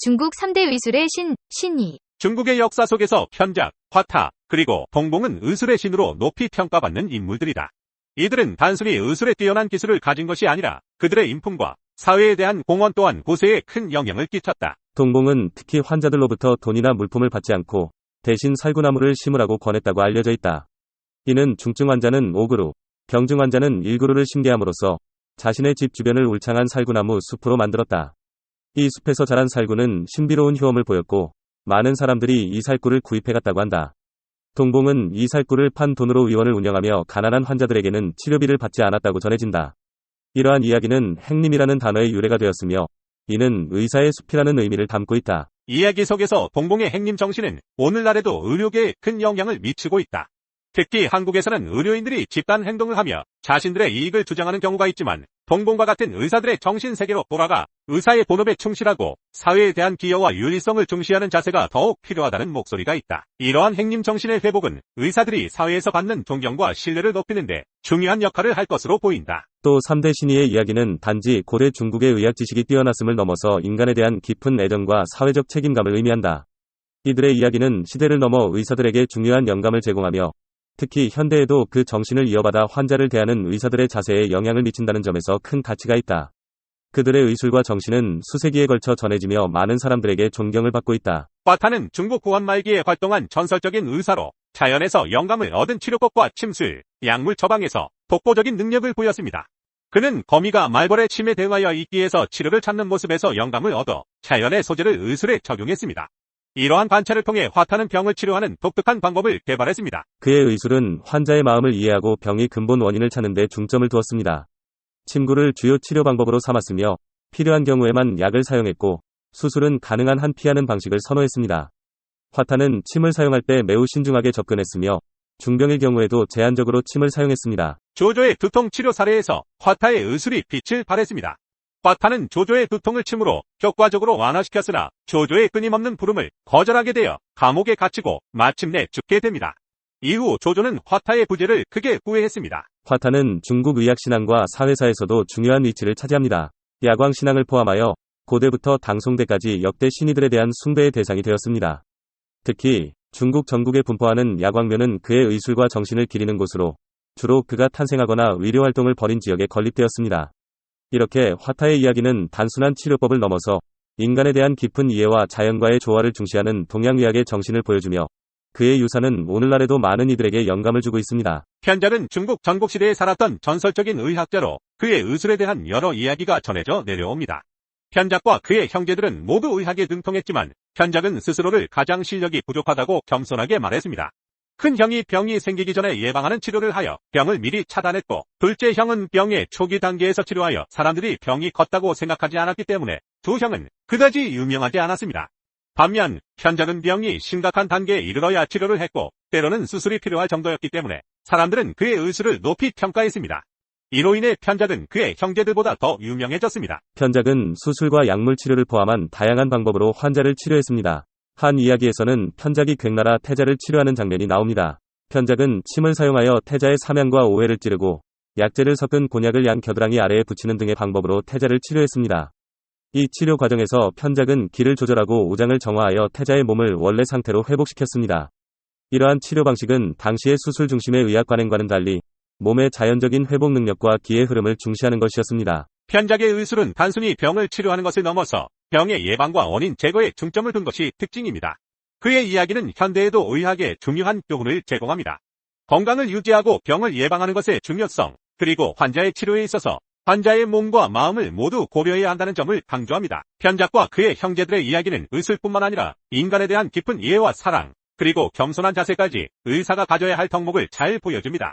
중국 3대 의술의 신이. 중국의 역사 속에서 편작, 화타, 그리고 동봉은 의술의 신으로 높이 평가받는 인물들이다. 이들은 단순히 의술에 뛰어난 기술을 가진 것이 아니라 그들의 인품과 사회에 대한 공헌 또한 고세에 큰 영향을 끼쳤다. 동봉은 특히 환자들로부터 돈이나 물품을 받지 않고 대신 살구나무를 심으라고 권했다고 알려져 있다. 이는 중증 환자는 5그루, 병증 환자는 1그루를 심게 함으로써 자신의 집 주변을 울창한 살구나무 숲으로 만들었다. 이 숲에서 자란 살구는 신비로운 효험을 보였고 많은 사람들이 이 살구를 구입해갔다고 한다. 동봉은 이 살구를 판 돈으로 의원을 운영하며 가난한 환자들에게는 치료비를 받지 않았다고 전해진다. 이러한 이야기는 행림이라는 단어의 유래가 되었으며 이는 의사의 숲이라는 의미를 담고 있다. 이야기 속에서 동봉의 행림 정신은 오늘날에도 의료계에 큰 영향을 미치고 있다. 특히 한국에서는 의료인들이 집단 행동을 하며 자신들의 이익을 주장하는 경우가 있지만 동봉과 같은 의사들의 정신세계로 돌아가 의사의 본업에 충실하고 사회에 대한 기여와 윤리성을 중시하는 자세가 더욱 필요하다는 목소리가 있다. 이러한 행림 정신의 회복은 의사들이 사회에서 받는 존경과 신뢰를 높이는 데 중요한 역할을 할 것으로 보인다. 또 3대 신의의 이야기는 단지 고대 중국의 의학 지식이 뛰어났음을 넘어서 인간에 대한 깊은 애정과 사회적 책임감을 의미한다. 이들의 이야기는 시대를 넘어 의사들에게 중요한 영감을 제공하며 특히 현대에도 그 정신을 이어받아 환자를 대하는 의사들의 자세에 영향을 미친다는 점에서 큰 가치가 있다. 그들의 의술과 정신은 수세기에 걸쳐 전해지며 많은 사람들에게 존경을 받고 있다. 화타는 중국 고한 말기에 활동한 전설적인 의사로 자연에서 영감을 얻은 치료법과 침술, 약물 처방에서 독보적인 능력을 보였습니다. 그는 거미가 말벌의 침에 대응하여 이끼에서 치료를 찾는 모습에서 영감을 얻어 자연의 소재를 의술에 적용했습니다. 이러한 관찰을 통해 화타는 병을 치료하는 독특한 방법을 개발했습니다. 그의 의술은 환자의 마음을 이해하고 병의 근본 원인을 찾는 데 중점을 두었습니다. 침구를 주요 치료 방법으로 삼았으며 필요한 경우에만 약을 사용했고 수술은 가능한 한 피하는 방식을 선호했습니다. 화타는 침을 사용할 때 매우 신중하게 접근했으며 중병의 경우에도 제한적으로 침을 사용했습니다. 조조의 두통 치료 사례에서 화타의 의술이 빛을 발했습니다. 화타는 조조의 두통을 침으로 효과적으로 완화시켰으나 조조의 끊임없는 부름을 거절하게 되어 감옥에 갇히고 마침내 죽게 됩니다. 이후 조조는 화타의 부재를 크게 후회했습니다. 화타는 중국 의학신앙과 사회사에서도 중요한 위치를 차지합니다. 야광신앙을 포함하여 고대부터 당송대까지 역대 신이들에 대한 숭배의 대상이 되었습니다. 특히 중국 전국에 분포하는 야광묘는 그의 의술과 정신을 기리는 곳으로 주로 그가 탄생하거나 의료활동을 벌인 지역에 건립되었습니다. 이렇게 화타의 이야기는 단순한 치료법을 넘어서 인간에 대한 깊은 이해와 자연과의 조화를 중시하는 동양의학의 정신을 보여주며 그의 유산은 오늘날에도 많은 이들에게 영감을 주고 있습니다. 편작은 중국 전국시대에 살았던 전설적인 의학자로 그의 의술에 대한 여러 이야기가 전해져 내려옵니다. 편작과 그의 형제들은 모두 의학에 능통했지만 편작은 스스로를 가장 실력이 부족하다고 겸손하게 말했습니다. 큰 형이 병이 생기기 전에 예방하는 치료를 하여 병을 미리 차단했고 둘째 형은 병의 초기 단계에서 치료하여 사람들이 병이 컸다고 생각하지 않았기 때문에 두 형은 그다지 유명하지 않았습니다. 반면 편작은 병이 심각한 단계에 이르러야 치료를 했고 때로는 수술이 필요할 정도였기 때문에 사람들은 그의 의술을 높이 평가했습니다. 이로 인해 편작은 그의 형제들보다 더 유명해졌습니다. 편작은 수술과 약물 치료를 포함한 다양한 방법으로 환자를 치료했습니다. 한 이야기에서는 편작이 괭나라 태자를 치료하는 장면이 나옵니다. 편작은 침을 사용하여 태자의 사면과 오해를 찌르고 약재를 섞은 곤약을 양 겨드랑이 아래에 붙이는 등의 방법으로 태자를 치료했습니다. 이 치료 과정에서 편작은 기를 조절하고 오장을 정화하여 태자의 몸을 원래 상태로 회복시켰습니다. 이러한 치료 방식은 당시의 수술 중심의 의학 관행과는 달리 몸의 자연적인 회복 능력과 기의 흐름을 중시하는 것이었습니다. 편작의 의술은 단순히 병을 치료하는 것을 넘어서 병의 예방과 원인 제거에 중점을 둔 것이 특징입니다. 그의 이야기는 현대에도 의학에 중요한 교훈을 제공합니다. 건강을 유지하고 병을 예방하는 것의 중요성, 그리고 환자의 치료에 있어서 환자의 몸과 마음을 모두 고려해야 한다는 점을 강조합니다. 편작과 그의 형제들의 이야기는 의술뿐만 아니라 인간에 대한 깊은 이해와 사랑, 그리고 겸손한 자세까지 의사가 가져야 할 덕목을 잘 보여줍니다.